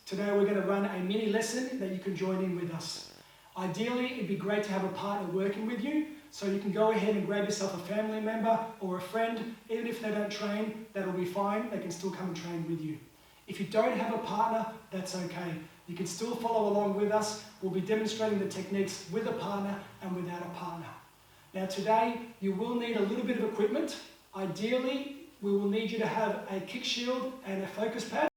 Today we're going to run a mini lesson that you can join in with us. Ideally, it'd be great to have a partner working with you, so you can go ahead and grab yourself a family member or a friend. Even if they don't train, that'll be fine. They can still come and train with you. If you don't have a partner, that's okay. You can still follow along with us. We'll be demonstrating the techniques with a partner and without a partner. Now today, you will need a little bit of equipment. Ideally, we will need you to have a kick shield and a focus pad.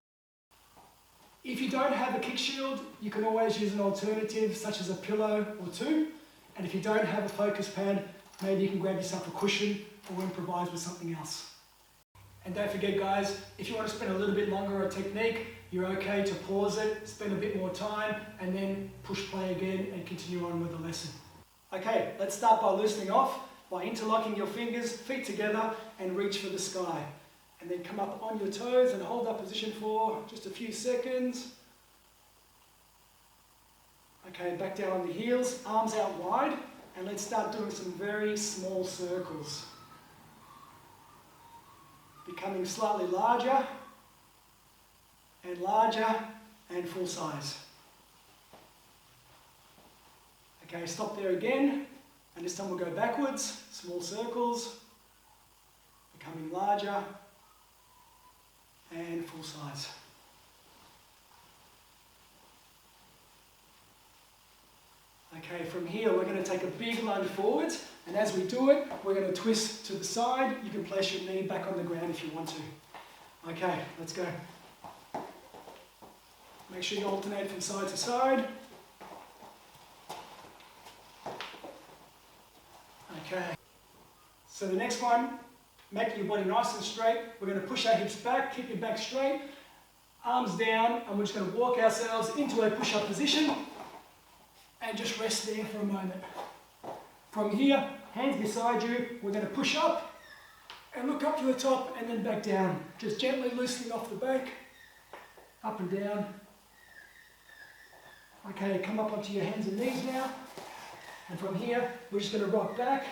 If you don't have a kick shield, you can always use an alternative such as a pillow or two. And if you don't have a focus pad, maybe you can grab yourself a cushion or improvise with something else. And don't forget guys, if you want to spend a little bit longer on a technique, you're okay to pause it, spend a bit more time, and then push play again and continue on with the lesson. Okay, let's start by loosening off, by interlocking your fingers, feet together, and reach for the sky. And then come up on your toes and hold that position for just a few seconds. Okay, back down on the heels, arms out wide, and let's start doing some very small circles. Becoming slightly larger, and full size. Okay, stop there again, and this time we'll go backwards, small circles, becoming larger, and full size. Okay, from here we're going to take a big lunge forwards, and as we do it, we're going to twist to the side. You can place your knee back on the ground if you want to. Okay, let's go. Make sure you alternate from side to side. Okay, so the next one, making your body nice and straight. We're going to push our hips back, keep your back straight, arms down, and we're just going to walk ourselves into a push-up position and just rest there for a moment. From here, hands beside you, we're going to push up and look up to the top and then back down. Just gently loosening off the back, up and down. Okay, come up onto your hands and knees now. And from here, we're just going to rock back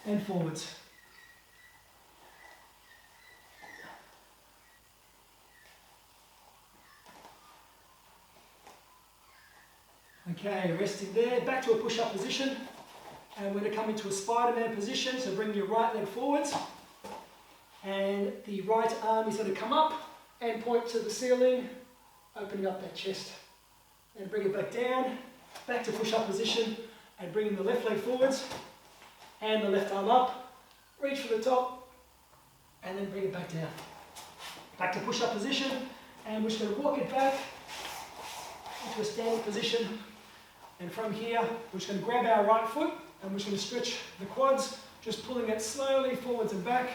and forwards. Okay, resting there, back to a push-up position. And we're going to come into a Spider-Man position, so bring your right leg forwards. And the right arm is going to come up and point to the ceiling, opening up that chest. And bring it back down, back to push-up position, and bringing the left leg forwards, and the left arm up, reach for the top, and then bring it back down. Back to push-up position, and we're just going to walk it back into a standing position. And from here, we're just going to grab our right foot, and we're just going to stretch the quads, just pulling it slowly forwards and back.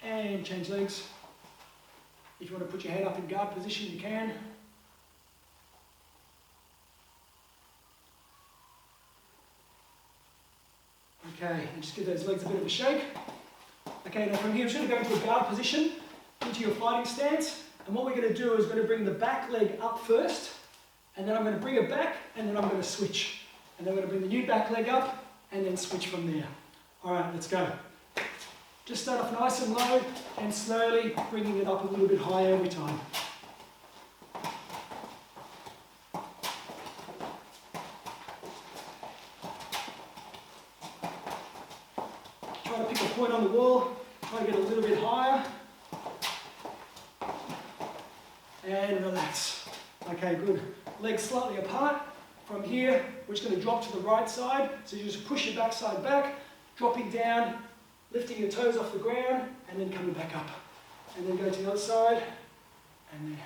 And change legs. If you want to put your head up in guard position, you can. Okay, and just give those legs a bit of a shake. Okay, now from here, we're just going to go into a guard position, into your fighting stance. And what we're going to do is we're going to bring the back leg up first, and then I'm going to bring it back, and then I'm going to switch. And then we're going to bring the new back leg up, and then switch from there. All right, let's go. Just start off nice and low, and slowly bringing it up a little bit higher every time. Try to pick a point on the wall, try to get a little bit higher. And relax. Okay, good. Legs slightly apart. From here, we're just going to drop to the right side. So you just push your backside back, dropping down, lifting your toes off the ground, and then coming back up. And then go to the other side, and there.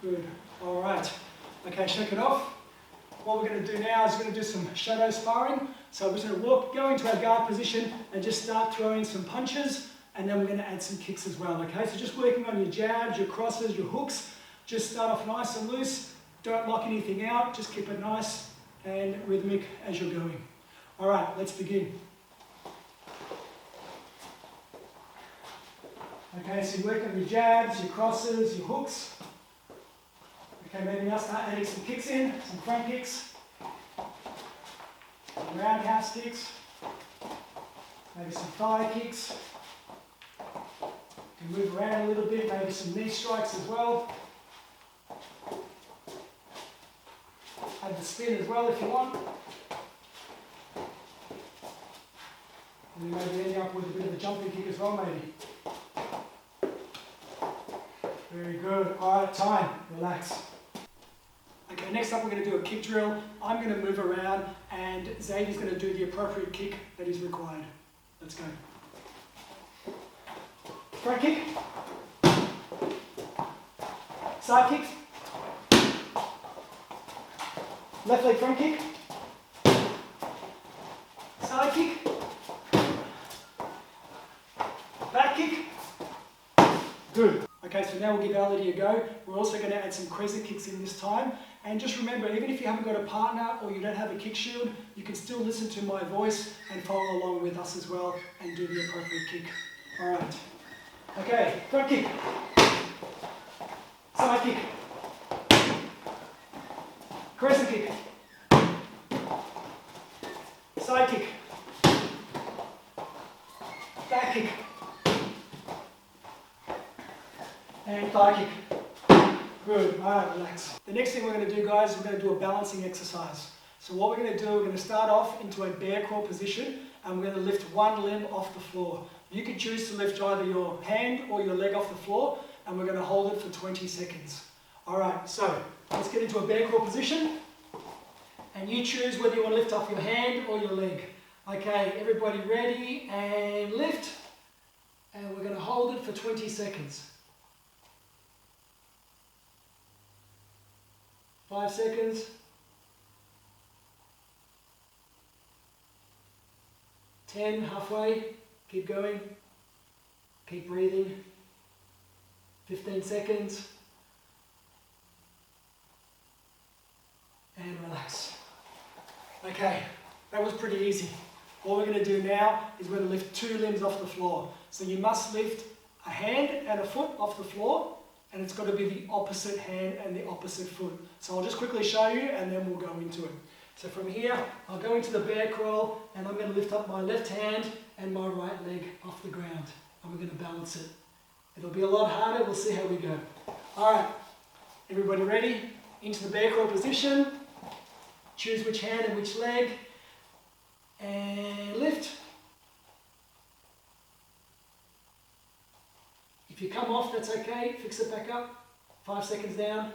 Good. All right. Okay, shake it off. What we're going to do now is we're going to do some shadow sparring. So we're just going to go into our guard position and just start throwing some punches, and then we're going to add some kicks as well, okay? So just working on your jabs, your crosses, your hooks. Just start off nice and loose. Don't lock anything out. Just keep it nice and rhythmic as you're going. All right, let's begin. Okay, so you work on your jabs, your crosses, your hooks. Okay, maybe now start adding some kicks in, some front kicks. some roundhouse kicks, maybe some thigh kicks. You can move around a little bit, maybe some knee strikes as well. Have the spin as well if you want. And you maybe end up with a bit of a jumping kick as well, maybe. Very good. Alright, time. Relax. Okay, next up we're going to do a kick drill. I'm going to move around and Xavier's going to do the appropriate kick that is required. Let's go. Front kick. Side kick. Left leg front kick. Side kick. Back kick. Good. Okay, so now we'll give Elodie a go. We're also going to add some crescent kicks in this time. And just remember, even if you haven't got a partner or you don't have a kick shield, you can still listen to my voice and follow along with us as well and do the appropriate kick. Alright. Okay, front kick. Side kick. Crescent kick. Side kick. Back kick. And thigh kick. Good. Alright, relax. The next thing we're going to do, guys, is we're going to do a balancing exercise. So what we're going to do, we're going to start off into a bear crawl position and we're going to lift one limb off the floor. You can choose to lift either your hand or your leg off the floor and we're going to hold it for 20 seconds. Alright, so let's get into a bear crawl position and you choose whether you want to lift off your hand or your leg. Okay, everybody ready and lift, and we're going to hold it for 20 seconds. 5 seconds. 10, halfway. Keep going. Keep breathing. 15 seconds. And relax. Okay, that was pretty easy. What we're going to do now is we're going to lift 2 limbs off the floor. So you must lift a hand and a foot off the floor, and it's got to be the opposite hand and the opposite foot. So I'll just quickly show you and then we'll go into it. So from here, I'll go into the bear crawl and I'm going to lift up my left hand and my right leg off the ground. And we're going to balance it. It'll be a lot harder, we'll see how we go. Alright, everybody ready? Into the bear crawl position. Choose which hand and which leg. And lift. If you come off, that's okay. Fix it back up. 5 seconds down.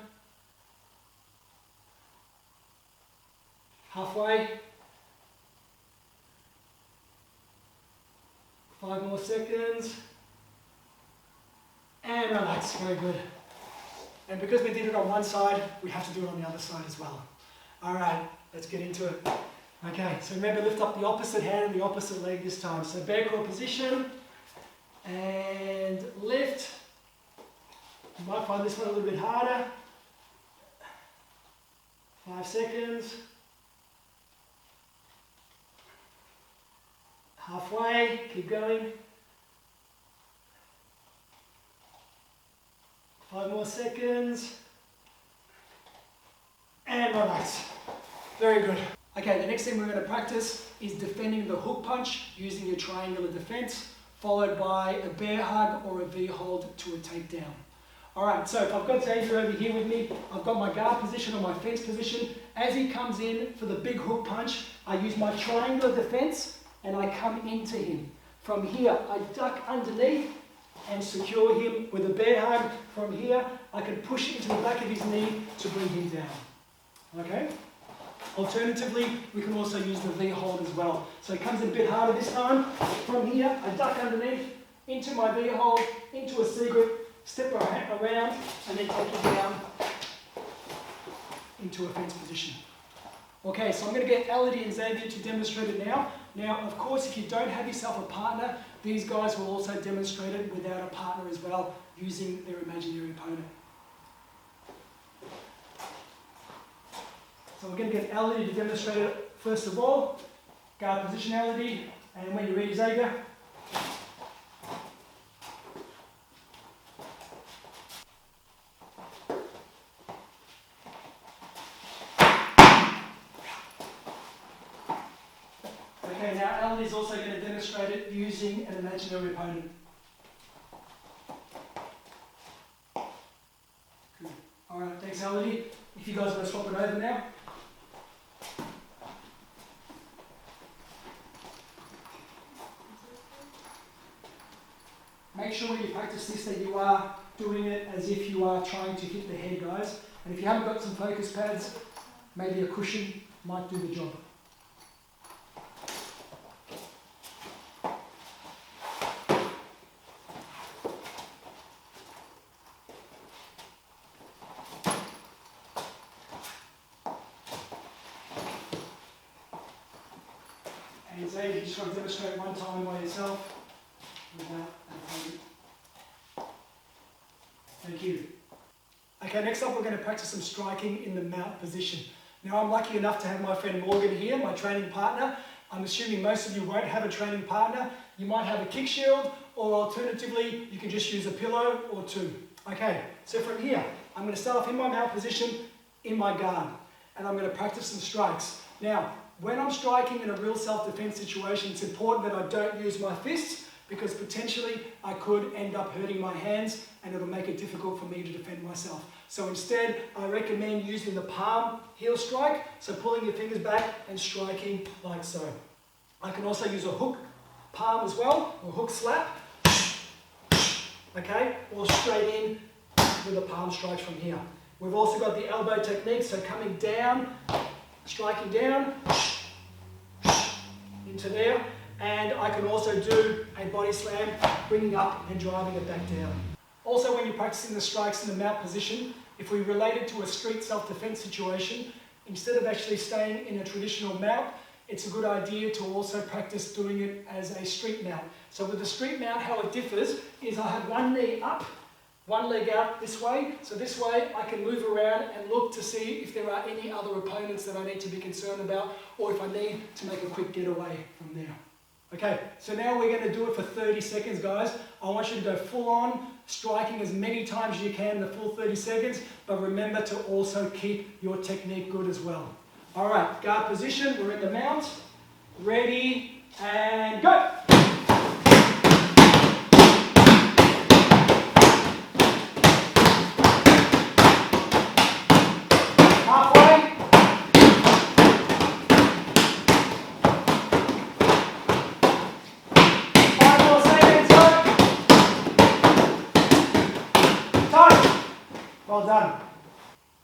Halfway. 5 more seconds. And relax. Very good. And because we did it on one side, we have to do it on the other side as well. Alright, let's get into it. Okay, so remember, lift up the opposite hand and the opposite leg this time. So bear crawl position. And lift. You might find this one a little bit harder. 5 seconds. Halfway, keep going. 5 more seconds. And relax. Very good. Okay, the next thing we're going to practice is defending the hook punch using your triangular defense, followed by a bear hug or a V hold to a takedown. Alright, so if I've got Xavier over here with me, I've got my guard position or my fence position. As he comes in for the big hook punch, I use my triangular defense and I come into him. From here, I duck underneath and secure him with a bear hug. From here, I can push into the back of his knee to bring him down. Okay? Alternatively, we can also use the V hold as well. So it comes in a bit harder this time. From here, I duck underneath, into my V hold, into a secret, step around, and then take it down into a fence position. Okay, so I'm going to get Elodie and Xavier to demonstrate it now. Now, of course, if you don't have yourself a partner, these guys will also demonstrate it without a partner as well, using their imaginary opponent. So we're going to get Elodie to demonstrate it first of all. Guard position, Elodie, and when you're ready, Xavier. Okay, now Alan is also going to demonstrate it using an imaginary opponent. Good. Alright, thanks Elodie. If you guys want to swap it over now. Make sure when you practice this that you are doing it as if you are trying to hit the head, guys. And if you haven't got some focus pads, maybe a cushion might do the job. And so you just want to demonstrate one time by yourself without an opponent. Thank you. Okay, next up we're going to practice some striking in the mount position. Now I'm lucky enough to have my friend Morgan here, my training partner. I'm assuming most of you won't have a training partner. You might have a kick shield, or alternatively you can just use a pillow or two. Okay, so from here I'm going to start off in my mount position in my guard, and I'm going to practice some strikes. Now when I'm striking in a real self-defense situation, it's important that I don't use my fists, because potentially I could end up hurting my hands and it'll make it difficult for me to defend myself. So instead, I recommend using the palm heel strike, so pulling your fingers back and striking like so. I can also use a hook palm as well, or hook slap, okay, or straight in with a palm strike from here. We've also got the elbow technique, so coming down, striking down, into there. And I can also do a body slam, bringing up and driving it back down. Also, when you're practicing the strikes in the mount position, if we relate it to a street self-defense situation, instead of actually staying in a traditional mount, it's a good idea to also practice doing it as a street mount. So with the street mount, how it differs is I have one knee up, one leg out this way. So this way I can move around and look to see if there are any other opponents that I need to be concerned about, or if I need to make a quick getaway from there. Okay, so now we're going to do it for 30 seconds, guys. I want you to go full on, striking as many times as you can, the full 30 seconds, but remember to also keep your technique good as well. All right, guard position, we're in the mount. Ready, and go! Halfway. 5 more seconds, go! Time! Well done.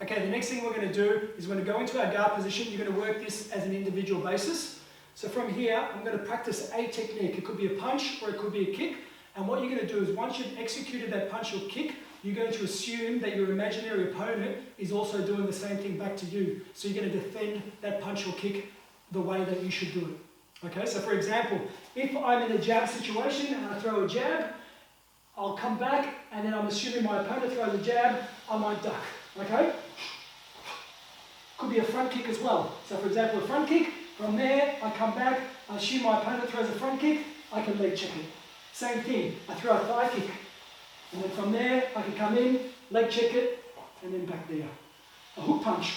Okay, the next thing we're going to do is we're going to go into our guard position. You're going to work this as an individual basis. So from here, I'm going to practice a technique. It could be a punch or it could be a kick. And what you're going to do is once you've executed that punch or kick, you're going to assume that your imaginary opponent is also doing the same thing back to you. So you're going to defend that punch or kick the way that you should do it. Okay, so for example, if I'm in a jab situation and I throw a jab, I'll come back and then I'm assuming my opponent throws a jab, I might duck. Okay? Could be a front kick as well. So for example, a front kick, from there I come back, I assume my opponent throws a front kick, I can leg check it. Same thing, I throw a thigh kick, and then from there I can come in, leg check it, and then back there. A hook punch,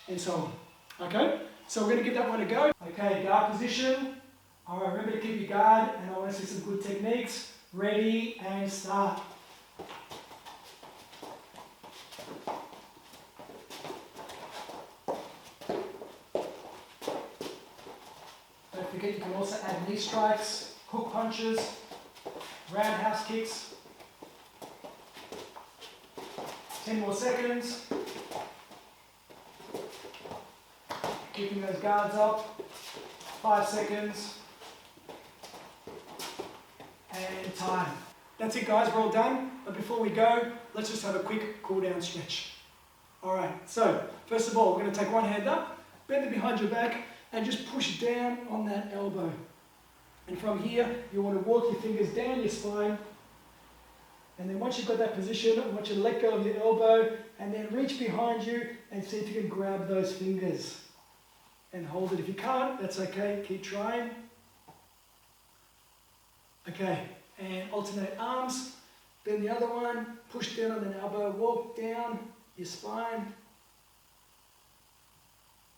and so on. Okay? So we're going to give that one a go. Okay, guard position. Alright, remember to keep your guard, and I want to see some good techniques. Ready, and start. Don't forget, you can also add knee strikes, hook punches, roundhouse kicks. 10 more seconds. Keeping those guards up. 5 seconds. And time. That's it, guys, we're all done. But before we go, let's just have a quick cool down stretch. Alright, so first of all, we're going to take one hand up, bend it behind your back, and just push down on that elbow. And from here, you want to walk your fingers down your spine. And then once you've got that position, I want you to let go of your elbow and then reach behind you and see if you can grab those fingers. And hold it. If you can't, that's okay. Keep trying. Okay, and alternate arms. Then the other one, push down on an elbow, walk down your spine.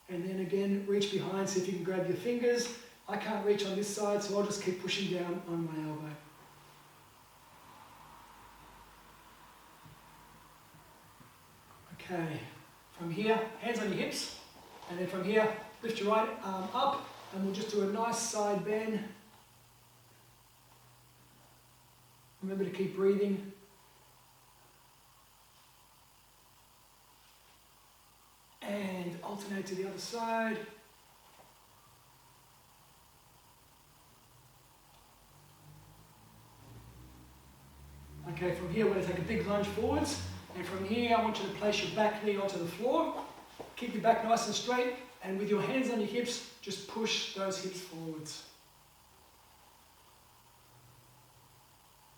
And then again, reach behind, see if you can grab your fingers. I can't reach on this side, so I'll just keep pushing down on my elbow. Okay, from here, hands on your hips, and then from here, lift your right arm up, and we'll just do a nice side bend. Remember to keep breathing. And alternate to the other side. Okay, from here we're going to take a big lunge forwards, and from here I want you to place your back knee onto the floor. Keep your back nice and straight, and with your hands on your hips, just push those hips forwards.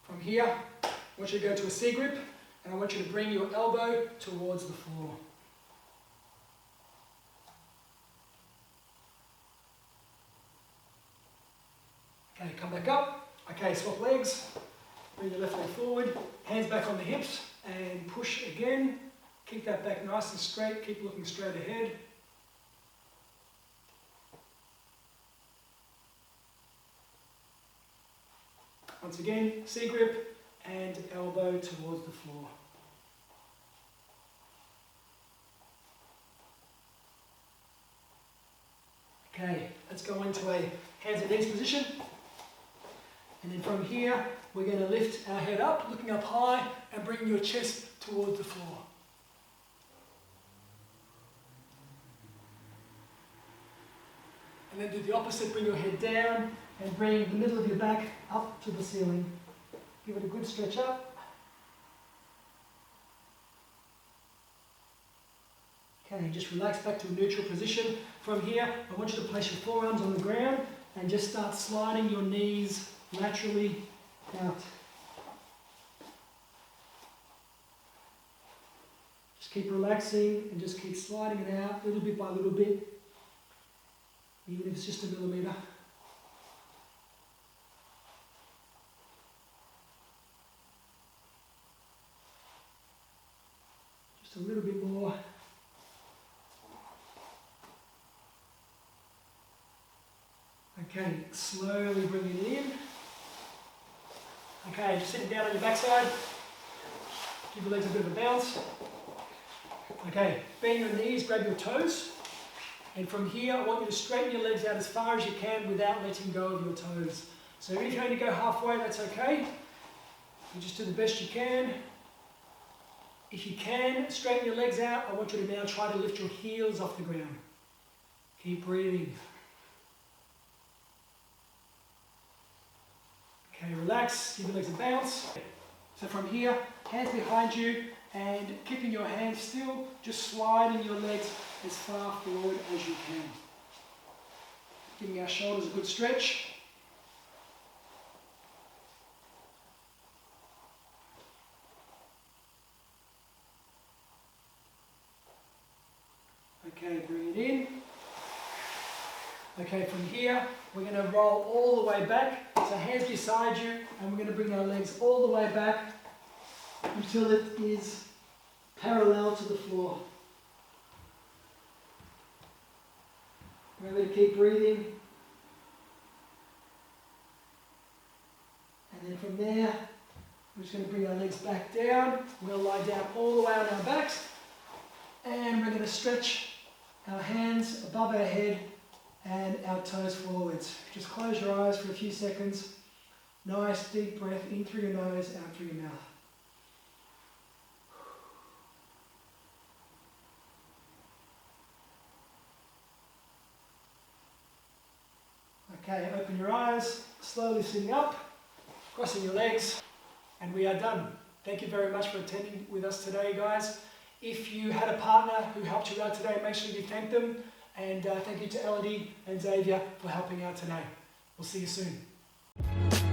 From here, I want you to go to a C grip, and I want you to bring your elbow towards the floor. Okay, come back up. Okay, swap legs. Bring your left leg forward, hands back on the hips, and push again. Keep that back nice and straight, keep looking straight ahead. Once again, C grip and elbow towards the floor. Okay, let's go into a hands and knees position. And then from here, we're going to lift our head up, looking up high, and bring your chest towards the floor. And then do the opposite, bring your head down, and bring the middle of your back up to the ceiling. Give it a good stretch up. Okay, just relax back to a neutral position. From here, I want you to place your forearms on the ground, and just start sliding your knees laterally out. Just keep relaxing and just keep sliding it out little bit by little bit, even if it's just a millimeter. Just a little bit more. Okay, slowly bring it in. Okay, just sitting down on your backside. Give your legs a bit of a bounce. Okay, bend your knees, grab your toes. And from here, I want you to straighten your legs out as far as you can without letting go of your toes. So if you only go halfway, that's okay. You just do the best you can. If you can, straighten your legs out. I want you to now try to lift your heels off the ground. Keep breathing. Okay, relax, give your legs a bounce. So from here, hands behind you, and keeping your hands still, just sliding your legs as far forward as you can. Giving our shoulders a good stretch. Okay, bring it in. Okay, from here, we're going to roll all the way back. So hands beside you, and we're going to bring our legs all the way back until it is parallel to the floor. Remember to keep breathing. And then from there, we're just going to bring our legs back down. We'll lie down all the way on our backs. And we're going to stretch our hands above our head and our toes forwards. Just close your eyes for a few seconds. Nice deep breath in through your nose, out through your mouth. Okay, open your eyes, slowly sitting up, crossing your legs, and we are done. Thank you very much for attending with us today, guys. If you had a partner who helped you out today, make sure you thank them. And thank you to Elodie and Xavier for helping out today. We'll see you soon.